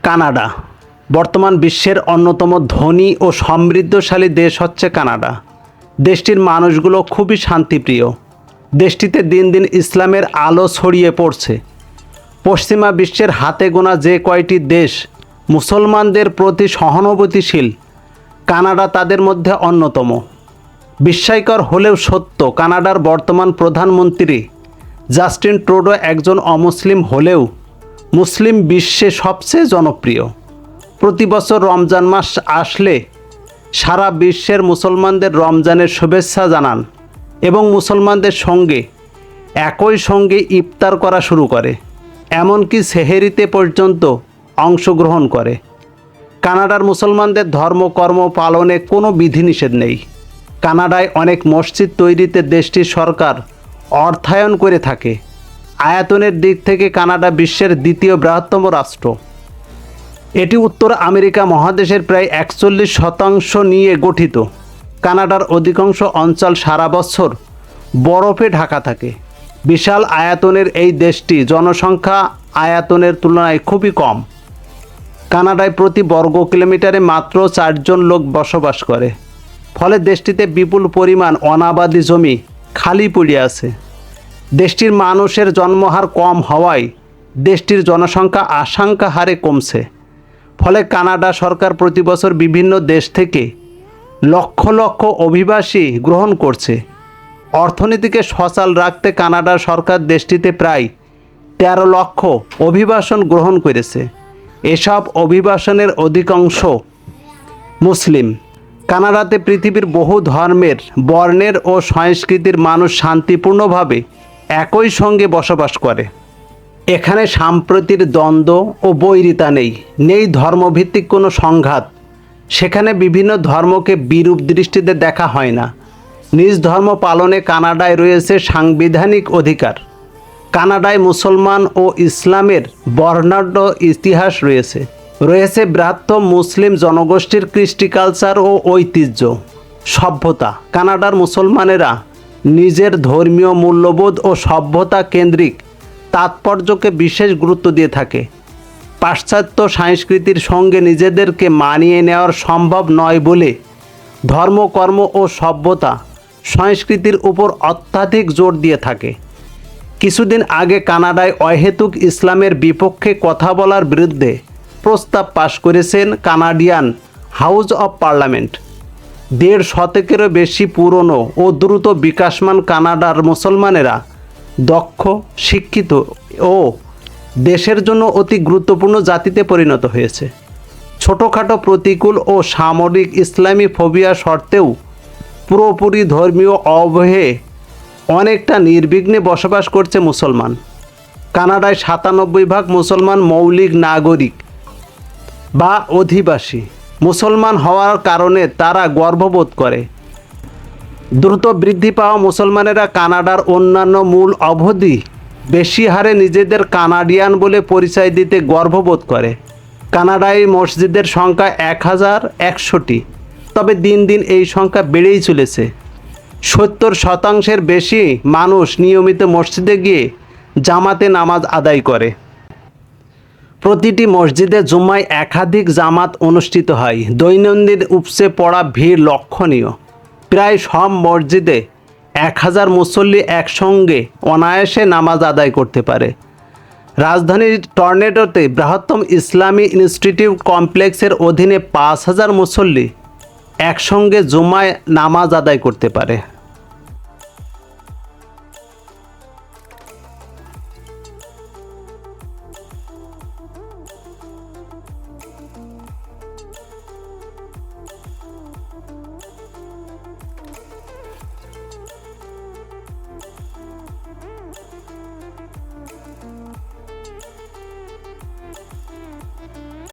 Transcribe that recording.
Canada বর্তমান বিশ্বের অন্যতম ধনী ও সমৃদ্ধশালী দেশ হচ্ছে কানাডা। দেশটির মানুষগুলো খুবই শান্তিপ্রিয়। দেশটিতে দিন দিন ইসলামের আলো ছড়িয়ে পড়ছে। পশ্চিমা বিশ্বের হাতে গোনা যে কয়টি দেশ মুসলমানদের প্রতি সহানুভূতিশীল, কানাডা তাদের মধ্যে অন্যতম। বিস্ময়কর হলেও সত্য, কানাডার বর্তমান প্রধানমন্ত্রী জাস্টিন ট্রুডো একজন অমুসলিম হলেও মুসলিম বিশ্বে সবচেয়ে জনপ্রিয়। প্রতি বছর রমজান মাস আসলে সারা বিশ্বের মুসলমানদের রমজানের শুভেচ্ছা জানান এবং মুসলমানদের সঙ্গে একই সঙ্গে ইফতার করা শুরু করে, এমনকি সেহেরিতে পর্যন্ত অংশগ্রহণ করে। কানাডার মুসলমানদের ধর্মকর্ম পালনে কোনো বিধিনিষেধ নেই। কানাডায় অনেক মসজিদ তৈরিতে দেশটির সরকার অর্থায়ন করে থাকে। আয়তনের দিক থেকে কানাডা বিশ্বের দ্বিতীয় বৃহত্তম রাষ্ট্র। এটি উত্তর আমেরিকা মহাদেশের প্রায় 41% নিয়ে গঠিত। কানাডার অধিকাংশ অঞ্চল সারা বছর বরফে ঢাকা থাকে। বিশাল আয়তনের এই দেশটি জনসংখ্যা আয়তনের তুলনায় খুবই কম। কানাডায় প্রতি বর্গ কিলোমিটারে মাত্র 4 জন লোক বসবাস করে। ফলে দেশটিতে বিপুল পরিমাণ অনাবাদি জমি খালি পড়ে আছে। দেশটির মানুষের জন্মহার কম হওয়ায় দেশটির জনসংখ্যা আশঙ্কা হারে কমছে। ফলে কানাডা সরকার প্রতি বছর বিভিন্ন দেশ থেকে লক্ষ লক্ষ অভিবাসী গ্রহণ করছে। অর্থনীতিকে সচল রাখতে কানাডা সরকার দেশটিতে প্রায় 13 লক্ষ অভিবাসন গ্রহণ করেছে। এসব অভিবাসনের অধিকাংশ মুসলিম। কানাডাতে পৃথিবীর বহু ধর্মের, বর্ণের ও সংস্কৃতির মানুষ শান্তিপূর্ণভাবে একই সঙ্গে বসবাস করে। এখানে সাম্প্রতির দ্বন্দ্ব ও বৈরিতা নেই ধর্মভিত্তিক কোনো সংঘাত। সেখানে বিভিন্ন ধর্মকে বিরূপ দৃষ্টিতে দেখা হয় না। নিজ ধর্ম পালনে কানাডায় রয়েছে সাংবিধানিক অধিকার। কানাডায় মুসলমান ও ইসলামের বর্ণাঢ্য ইতিহাস রয়েছে বৃহত্তম মুসলিম জনগোষ্ঠীর কৃষ্টি কালচার ও ঐতিহ্য, সভ্যতা। কানাডার মুসলমানেরা নিজের ধর্মীয় মূল্যবোধ ও সভ্যতা কেন্দ্রিক তাৎপর্যকে বিশেষ গুরুত্ব দিয়ে থাকে। পাশ্চাত্য সংস্কৃতির সঙ্গে নিজেদেরকে মানিয়ে নেওয়ার সম্ভব নয় বলে ধর্মকর্ম ও সভ্যতা সংস্কৃতির উপর অত্যাধিক জোর দিয়ে থাকে। কিছুদিন আগে কানাডায় অহেতুক ইসলামের বিপক্ষে কথা বলার বিরুদ্ধে প্রস্তাব পাশ করেছেন কানাডিয়ান হাউস অব পার্লামেন্ট। 1.5 শতকেরও বেশি পুরনো ও দ্রুত বিকাশমান কানাডার মুসলমানেরা দক্ষ, শিক্ষিত ও দেশের জন্য অতি গুরুত্বপূর্ণ জাতিতে পরিণত হয়েছে। ছোটোখাটো প্রতিকূল ও সামরিক ইসলামী ফোবিয়া সত্ত্বেও পুরোপুরি ধর্মীয় অবহে অনেকটা নির্বিঘ্নে বসবাস করছে মুসলমান। কানাডায় 97% মুসলমান মৌলিক নাগরিক বা অধিবাসী। মুসলমান হওয়ার কারণে তারা গর্ববোধ করে। দ্রুত বৃদ্ধি পাওয়া মুসলমানেরা কানাডার অন্যান্য মূল অবধি বেশি হারে নিজেদের কানাডিয়ান বলে পরিচয় দিতে গর্ববোধ করে। কানাডায় মসজিদের সংখ্যা 1100টি, তবে দিন দিন এই সংখ্যা বেড়েই চলেছে। 70% বেশি মানুষ নিয়মিত মসজিদে গিয়ে জামাতে নামাজ আদায় করে। প্রতিটি মসজিদে জুম্মায় একাধিক জামাত অনুষ্ঠিত হয়। দৈনন্দিন উপচে পড়া ভিড় লক্ষণীয়। প্রায় সব মসজিদে 1000 মুসল্লি একসঙ্গে অনায়াসে নামাজ আদায় করতে পারে। রাজধানীর টরন্টোতে বৃহত্তম ইসলামী ইনস্টিটিউট কমপ্লেক্সের অধীনে 5000 মুসল্লি একসঙ্গে জুমায় নামাজ আদায় করতে পারে।